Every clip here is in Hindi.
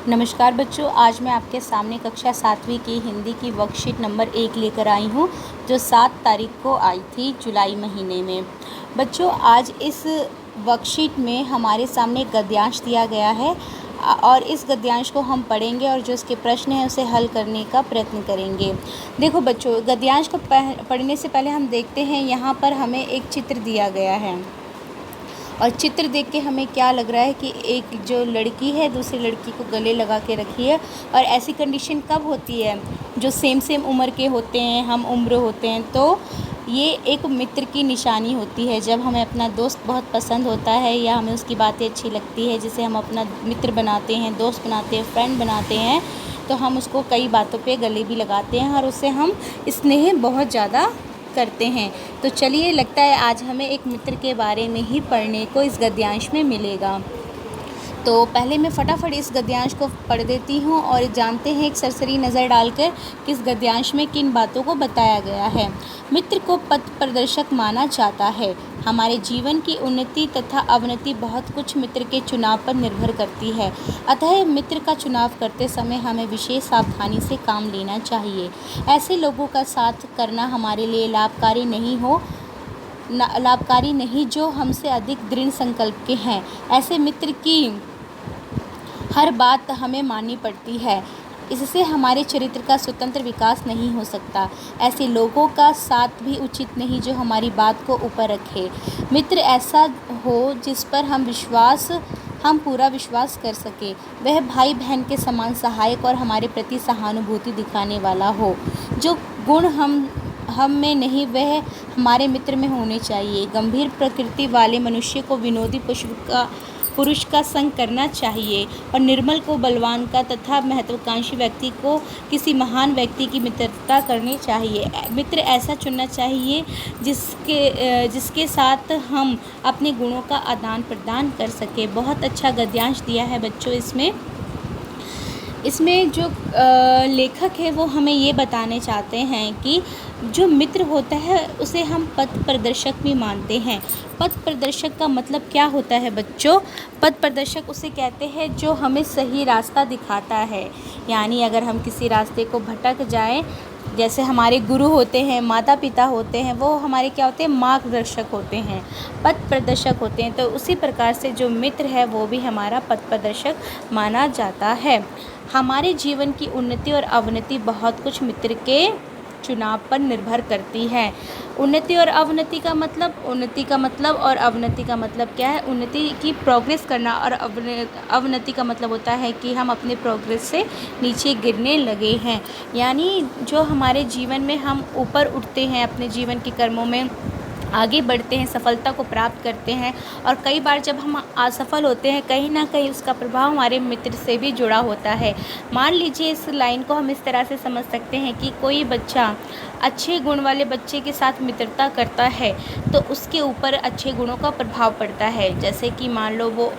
नमस्कार बच्चों, आज मैं आपके सामने कक्षा 7वीं की हिंदी की वर्कशीट नंबर 1 लेकर आई हूँ, जो 7 तारीख को आई थी जुलाई महीने में। बच्चों, आज इस वर्कशीट में हमारे सामने एक गद्यांश दिया गया है और इस गद्यांश को हम पढ़ेंगे और जो इसके प्रश्न हैं उसे हल करने का प्रयत्न करेंगे। देखो बच्चों, गद्यांश को पढ़ने से पहले हम देखते हैं, यहाँ पर हमें एक चित्र दिया गया है और चित्र देख के हमें क्या लग रहा है कि एक जो लड़की है दूसरी लड़की को गले लगा के रखी है। और ऐसी कंडीशन कब होती है? जो सेम उम्र के होते हैं, हम उम्र होते हैं, तो ये एक मित्र की निशानी होती है। जब हमें अपना दोस्त बहुत पसंद होता है या हमें उसकी बातें अच्छी लगती है, जिसे हम अपना मित्र बनाते हैं, दोस्त बनाते हैं, फ्रेंड बनाते हैं, तो हम उसको कई बातों पे गले भी लगाते हैं और उससे हम स्नेह बहुत ज़्यादा करते हैं। तो चलिए, लगता है आज हमें एक मित्र के बारे में ही पढ़ने को इस गद्यांश में मिलेगा। तो पहले मैं फटाफट इस गद्यांश को पढ़ देती हूँ और जानते हैं एक सरसरी नज़र डालकर कि इस गद्यांश में किन बातों को बताया गया है। मित्र को पथ प्रदर्शक माना जाता है। हमारे जीवन की उन्नति तथा अवनति बहुत कुछ मित्र के चुनाव पर निर्भर करती है। अतः मित्र का चुनाव करते समय हमें विशेष सावधानी से काम लेना चाहिए। ऐसे लोगों का साथ करना हमारे लिए लाभकारी नहीं जो हमसे अधिक दृढ़ संकल्प के हैं। ऐसे मित्र की हर बात हमें माननी पड़ती है, इससे हमारे चरित्र का स्वतंत्र विकास नहीं हो सकता। ऐसे लोगों का साथ भी उचित नहीं जो हमारी बात को ऊपर रखे। मित्र ऐसा हो जिस पर हम पूरा विश्वास कर सके। वह भाई बहन के समान सहायक और हमारे प्रति सहानुभूति दिखाने वाला हो। जो गुण हम में नहीं, वह हमारे मित्र में होने चाहिए। गंभीर प्रकृति वाले मनुष्य को विनोदी पुरुष का संग करना चाहिए और निर्मल को बलवान का तथा महत्वाकांक्षी व्यक्ति को किसी महान व्यक्ति की मित्रता करनी चाहिए। मित्र ऐसा चुनना चाहिए जिसके साथ हम अपने गुणों का आदान प्रदान कर सके। बहुत अच्छा गद्यांश दिया है बच्चों। इसमें जो लेखक है वो हमें ये बताने चाहते हैं कि जो मित्र होता है उसे हम पथ प्रदर्शक भी मानते हैं। पथ प्रदर्शक का मतलब क्या होता है बच्चों? पथ प्रदर्शक उसे कहते हैं जो हमें सही रास्ता दिखाता है। यानी अगर हम किसी रास्ते को भटक जाएं, जैसे हमारे गुरु होते हैं, माता पिता होते हैं, वो हमारे क्या होते हैं? मार्गदर्शक होते हैं, पथ प्रदर्शक होते हैं। तो उसी प्रकार से जो मित्र है वो भी हमारा पथ प्रदर्शक माना जाता है। हमारे जीवन की उन्नति और अवनति बहुत कुछ मित्र के चुनाव पर निर्भर करती है। उन्नति और अवनति का मतलब और अवनति का मतलब क्या है? उन्नति की प्रोग्रेस करना और अवनति का मतलब होता है कि हम अपने प्रोग्रेस से नीचे गिरने लगे हैं। यानी जो हमारे जीवन में हम ऊपर उठते हैं, अपने जीवन के कर्मों में आगे बढ़ते हैं, सफलता को प्राप्त करते हैं, और कई बार जब हम असफल होते हैं, कहीं ना कहीं उसका प्रभाव हमारे मित्र से भी जुड़ा होता है। मान लीजिए, इस लाइन को हम इस तरह से समझ सकते हैं कि कोई बच्चा अच्छे गुण वाले बच्चे के साथ मित्रता करता है तो उसके ऊपर अच्छे गुणों का प्रभाव पड़ता है। जैसे कि मान लो वो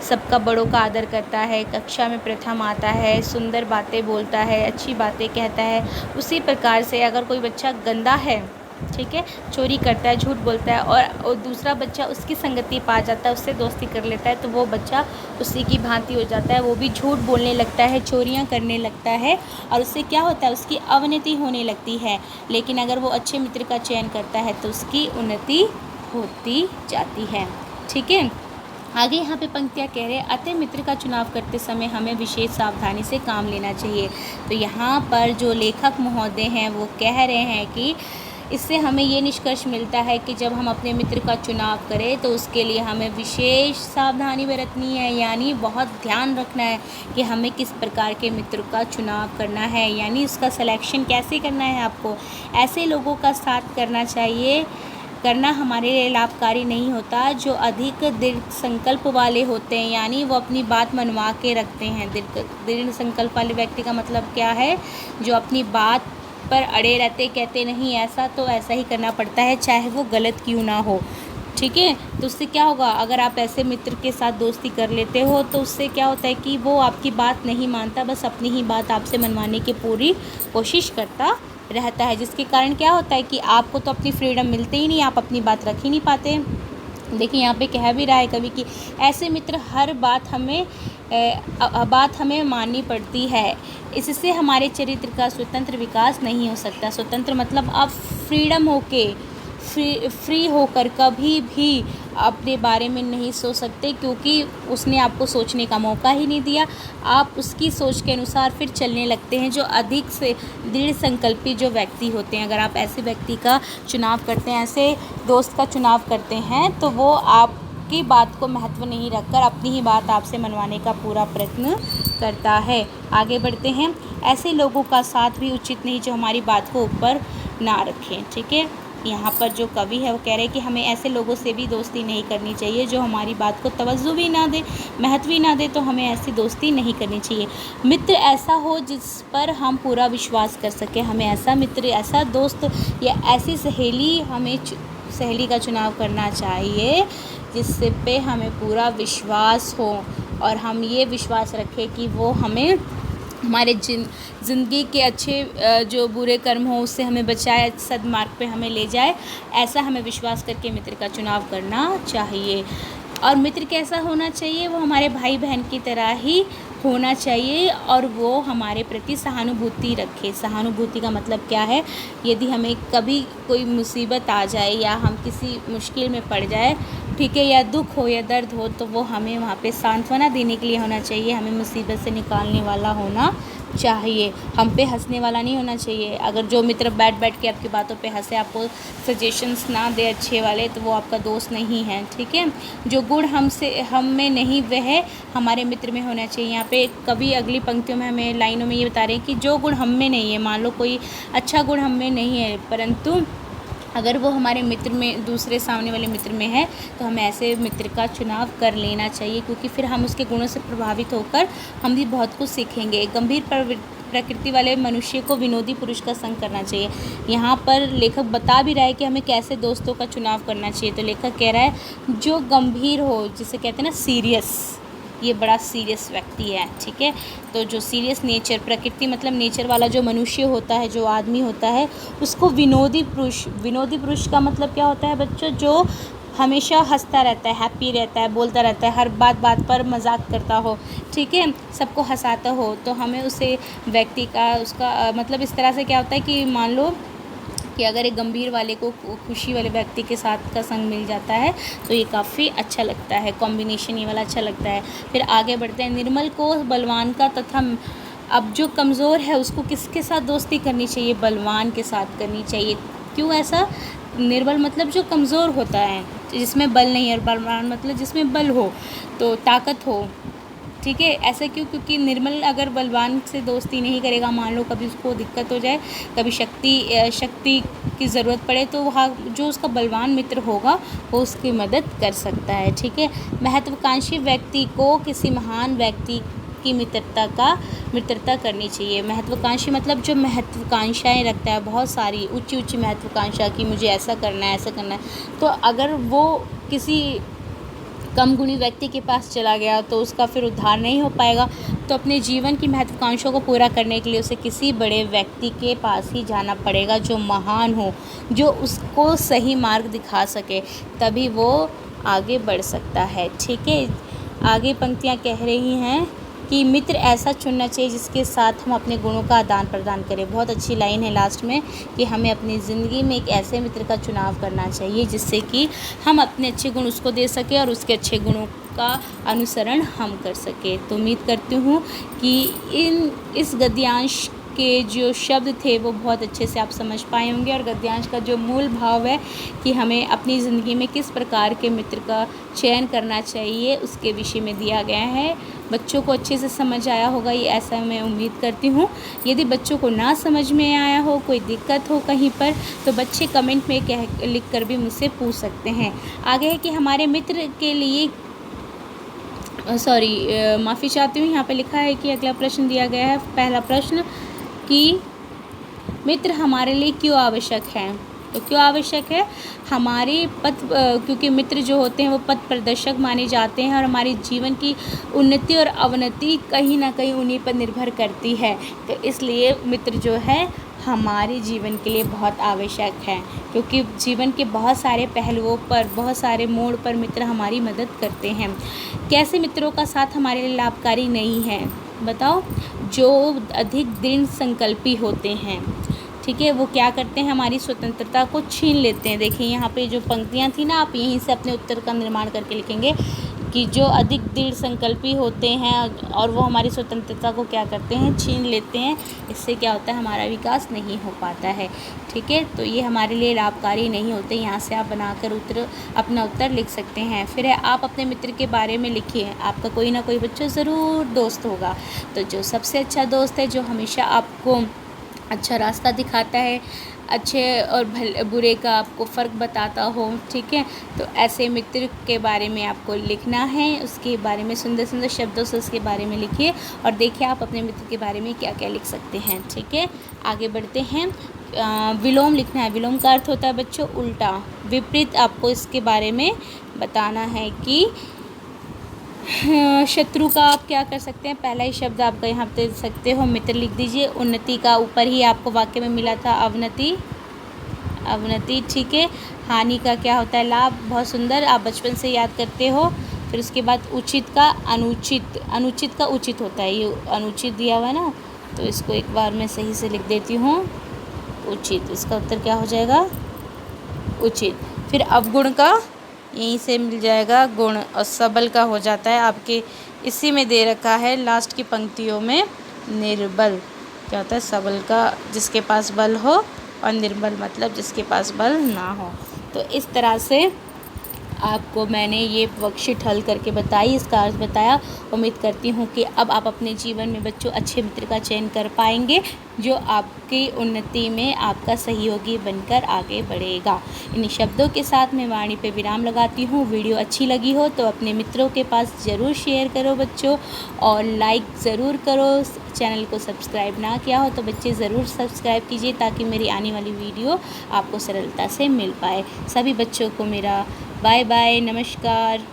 सबका बड़ों का आदर करता है, कक्षा में प्रथम आता है, सुंदर बातें बोलता है, अच्छी बातें कहता है। उसी प्रकार से अगर कोई बच्चा गंदा है, ठीक है, चोरी करता है, झूठ बोलता है, और दूसरा बच्चा उसकी संगति पा जाता है, उससे दोस्ती कर लेता है, तो वो बच्चा उसी की भांति हो जाता है। वो भी झूठ बोलने लगता है, चोरियां करने लगता है, और उससे क्या होता है? उसकी अवनति होने लगती है। लेकिन अगर वो अच्छे मित्र का चयन करता है तो उसकी उन्नति होती जाती है। ठीक है, आगे यहाँ पे पंक्तियाँ कह रहे हैं, अतः मित्र का चुनाव करते समय हमें विशेष सावधानी से काम लेना चाहिए। तो यहाँ पर जो लेखक महोदय हैं वो कह रहे हैं कि इससे हमें ये निष्कर्ष मिलता है कि जब हम अपने मित्र का चुनाव करें तो उसके लिए हमें विशेष सावधानी बरतनी है। यानी बहुत ध्यान रखना है कि हमें किस प्रकार के मित्र का चुनाव करना है, यानी उसका सिलेक्शन कैसे करना है। आपको ऐसे लोगों का साथ करना हमारे लिए लाभकारी नहीं होता जो अधिक दृढ़ संकल्प वाले होते हैं। यानी वो अपनी बात मनवा के रखते हैं। दृढ़ संकल्प वाले व्यक्ति का मतलब क्या है? जो अपनी बात पर अड़े रहते, कहते नहीं ऐसा तो ऐसा ही करना पड़ता है, चाहे वो गलत क्यों ना हो। ठीक है, तो उससे क्या होगा? अगर आप ऐसे मित्र के साथ दोस्ती कर लेते हो तो उससे क्या होता है कि वो आपकी बात नहीं मानता, बस अपनी ही बात आपसे मनवाने की पूरी कोशिश करता रहता है, जिसके कारण क्या होता है कि आपको तो अपनी फ्रीडम मिलती ही नहीं, आप अपनी बात रख ही नहीं पाते। देखिए यहाँ पे कह भी रहा है कवि कि ऐसे मित्र हर बात हमें बात हमें माननी पड़ती है। इससे हमारे चरित्र का स्वतंत्र विकास नहीं हो सकता। स्वतंत्र मतलब आप फ्रीडम होके फ्री होकर कभी भी अपने बारे में नहीं सोच सकते, क्योंकि उसने आपको सोचने का मौका ही नहीं दिया। आप उसकी सोच के अनुसार फिर चलने लगते हैं। जो अधिक से दृढ़ संकल्पी जो व्यक्ति होते हैं, अगर आप ऐसे व्यक्ति का चुनाव करते हैं, ऐसे दोस्त का चुनाव करते हैं, तो वो आपकी बात को महत्व नहीं रखकर अपनी ही बात आपसे मनवाने का पूरा प्रयत्न करता है। आगे बढ़ते हैं। ऐसे लोगों का साथ भी उचित नहीं जो हमारी बात को ऊपर ना रखें। ठीक है, यहाँ पर जो कवि है वो कह रहे हैं कि हमें ऐसे लोगों से भी दोस्ती नहीं करनी चाहिए जो हमारी बात को तवज्जो भी ना दे, महत्व भी ना दे, तो हमें ऐसी दोस्ती नहीं करनी चाहिए। मित्र ऐसा हो जिस पर हम पूरा विश्वास कर सकें। हमें ऐसा मित्र, ऐसा दोस्त या ऐसी सहेली का चुनाव करना चाहिए जिससे पे हमें पूरा विश्वास हो और हम ये विश्वास रखें कि वो हमें हमारे ज़िंदगी के अच्छे जो बुरे कर्म हो उससे हमें बचाए, सद्मार्ग पे हमें ले जाए। ऐसा हमें विश्वास करके मित्र का चुनाव करना चाहिए। और मित्र कैसा होना चाहिए? वो हमारे भाई बहन की तरह ही होना चाहिए और वो हमारे प्रति सहानुभूति रखे। सहानुभूति का मतलब क्या है? यदि हमें कभी कोई मुसीबत आ जाए या हम किसी मुश्किल में पड़ जाए, ठीक है, या दुख हो या दर्द हो, तो वो हमें वहाँ पे सांत्वना देने के लिए होना चाहिए। हमें मुसीबत से निकालने वाला होना चाहिए, हम पे हंसने वाला नहीं होना चाहिए। अगर जो मित्र बैठ के आपकी बातों पे हंसे, आपको सजेशंस ना दे अच्छे वाले, तो वो आपका दोस्त नहीं है। ठीक है, जो गुण हम में नहीं वह हमारे मित्र में होना चाहिए। यहाँ पे कभी अगली पंक्तियों में हमें लाइनों में ये बता रहे हैं कि जो गुण हम में नहीं है, मान लो कोई अच्छा गुण हम में नहीं है, परंतु अगर वो हमारे मित्र में, दूसरे सामने वाले मित्र में है, तो हमें ऐसे मित्र का चुनाव कर लेना चाहिए, क्योंकि फिर हम उसके गुणों से प्रभावित होकर हम भी बहुत कुछ सीखेंगे। गंभीर प्रकृति वाले मनुष्य को विनोदी पुरुष का संग करना चाहिए। यहाँ पर लेखक बता भी रहा है कि हमें कैसे दोस्तों का चुनाव करना चाहिए। तो लेखक कह रहा है जो गंभीर हो, जिसे कहते हैं ना सीरियस, ये बड़ा सीरियस व्यक्ति है। ठीक है, तो जो सीरियस नेचर, प्रकृति मतलब नेचर वाला जो मनुष्य होता है, जो आदमी होता है, उसको विनोदी पुरुष का मतलब क्या होता है बच्चों? जो हमेशा हंसता रहता है, हैप्पी रहता है, बोलता रहता है, हर बात पर मजाक करता हो, ठीक है, सबको हंसाता हो। तो हमें उसे व्यक्ति का, उसका मतलब इस तरह से क्या होता है कि मान लो कि अगर एक गंभीर वाले को खुशी वाले व्यक्ति के साथ का संग मिल जाता है तो ये काफ़ी अच्छा लगता है, कॉम्बिनेशन ये वाला अच्छा लगता है। फिर आगे बढ़ते हैं। निर्मल को बलवान का तथा अब जो कमज़ोर है उसको किसके साथ दोस्ती करनी चाहिए? बलवान के साथ करनी चाहिए। क्यों ऐसा? निर्बल मतलब जो कमज़ोर होता है, जिसमें बल नहीं है, और बलवान मतलब जिसमें बल हो, तो ताकत हो। ठीक है, ऐसा क्यों? क्योंकि निर्मल अगर बलवान से दोस्ती नहीं करेगा, मान लो कभी उसको दिक्कत हो जाए, कभी शक्ति की ज़रूरत पड़े, तो वहाँ जो उसका बलवान मित्र होगा वो उसकी मदद कर सकता है। ठीक है, महत्वाकांक्षी व्यक्ति को किसी महान व्यक्ति की मित्रता करनी चाहिए। महत्वाकांक्षी मतलब जो महत्वाकांक्षाएँ रखता है, बहुत सारी ऊंची महत्वाकांक्षा की मुझे ऐसा करना है, ऐसा करना है, तो अगर वो किसी कम गुणी व्यक्ति के पास चला गया तो उसका फिर उद्धार नहीं हो पाएगा। तो अपने जीवन की महत्वाकांक्षाओं को पूरा करने के लिए उसे किसी बड़े व्यक्ति के पास ही जाना पड़ेगा, जो महान हो, जो उसको सही मार्ग दिखा सके, तभी वो आगे बढ़ सकता है। ठीक है, आगे पंक्तियाँ कह रही हैं कि मित्र ऐसा चुनना चाहिए जिसके साथ हम अपने गुणों का आदान प्रदान करें। बहुत अच्छी लाइन है लास्ट में कि हमें अपनी ज़िंदगी में एक ऐसे मित्र का चुनाव करना चाहिए जिससे कि हम अपने अच्छे गुण उसको दे सकें और उसके अच्छे गुणों का अनुसरण हम कर सकें। तो उम्मीद करती हूँ कि इस गद्यांश के जो शब्द थे वो बहुत अच्छे से आप समझ पाए होंगे, और गद्यांश का जो मूल भाव है कि हमें अपनी ज़िंदगी में किस प्रकार के मित्र का चयन करना चाहिए उसके विषय में दिया गया है। बच्चों को अच्छे से समझ आया होगा, ये ऐसा मैं उम्मीद करती हूँ। यदि बच्चों को ना समझ में आया हो, कोई दिक्कत हो कहीं पर, तो बच्चे कमेंट में लिख कर भी मुझसे पूछ सकते हैं। आगे है कि हमारे मित्र के लिए माफ़ी चाहती हूँ, यहाँ पे लिखा है कि अगला प्रश्न दिया गया है। पहला प्रश्न कि मित्र हमारे लिए क्यों आवश्यक है? तो क्यों आवश्यक है? क्योंकि मित्र जो होते हैं वो पथ प्रदर्शक माने जाते हैं और हमारी जीवन की उन्नति और अवनति कहीं ना कहीं उन्हीं पर निर्भर करती है। तो इसलिए मित्र जो है हमारे जीवन के लिए बहुत आवश्यक है, क्योंकि जीवन के बहुत सारे पहलुओं पर, बहुत सारे मोड़ पर मित्र हमारी मदद करते हैं। कैसे मित्रों का साथ हमारे लिए लाभकारी नहीं है बताओ? जो अधिक दृढ़ संकल्पी होते हैं, ठीक है, वो क्या करते हैं, हमारी स्वतंत्रता को छीन लेते हैं। देखिए यहाँ पे जो पंक्तियाँ थी ना, आप यहीं से अपने उत्तर का निर्माण करके लिखेंगे कि जो अधिक दृढ़ संकल्पी होते हैं और वो हमारी स्वतंत्रता को क्या करते हैं, छीन लेते हैं। इससे क्या होता है, हमारा विकास नहीं हो पाता है। ठीक है, तो ये हमारे लिए लाभकारी नहीं होते। यहाँ से आप बनाकर अपना उत्तर लिख सकते हैं। फिर है, आप अपने मित्र के बारे में लिखिए। आपका कोई ना कोई बच्चा ज़रूर दोस्त होगा, तो जो सबसे अच्छा दोस्त है, जो हमेशा आपको अच्छा रास्ता दिखाता है, अच्छे और बुरे का आपको फ़र्क बताता हो, ठीक है, तो ऐसे मित्र के बारे में आपको लिखना है। उसके बारे में सुंदर सुंदर शब्दों से उसके बारे में लिखिए और देखिए आप अपने मित्र के बारे में क्या क्या लिख सकते हैं। ठीक है, आगे बढ़ते हैं। विलोम लिखना है। विलोम का अर्थ होता है बच्चों उल्टा, विपरीत। आपको इसके बारे में बताना है कि शत्रु का आप क्या कर सकते हैं। पहला ही शब्द आपका यहाँ पे दे सकते हो, मित्र लिख दीजिए। उन्नति का ऊपर ही आपको वाक्य में मिला था अवनति, अवनति, ठीक है। हानि का क्या होता है, लाभ, बहुत सुंदर, आप बचपन से याद करते हो। फिर उसके बाद उचित का अनुचित, अनुचित का उचित होता है, ये अनुचित दिया हुआ है ना, तो इसको एक बार मैं सही से लिख देती हूँ, उचित। इसका उत्तर क्या हो जाएगा, उचित। फिर अवगुण का यहीं से मिल जाएगा गुण, और सबल का हो जाता है आपके इसी में दे रखा है लास्ट की पंक्तियों में, निर्बल। क्या होता है, सबल का जिसके पास बल हो, और निर्बल मतलब जिसके पास बल ना हो। तो इस तरह से आपको मैंने ये वर्कशीट हल करके बताई, इसका अर्थ बताया। उम्मीद करती हूँ कि अब आप अपने जीवन में बच्चों अच्छे मित्र का चयन कर पाएंगे, जो आपकी उन्नति में आपका सहयोगी बनकर आगे बढ़ेगा। इन शब्दों के साथ मैं वाणी पे विराम लगाती हूँ। वीडियो अच्छी लगी हो तो अपने मित्रों के पास ज़रूर शेयर करो बच्चों, और लाइक ज़रूर करो। चैनल को सब्सक्राइब ना किया हो तो बच्चे ज़रूर सब्सक्राइब कीजिए, ताकि मेरी आने वाली वीडियो आपको सरलता से मिल पाए। सभी बच्चों को मेरा बाय बाय, नमस्कार।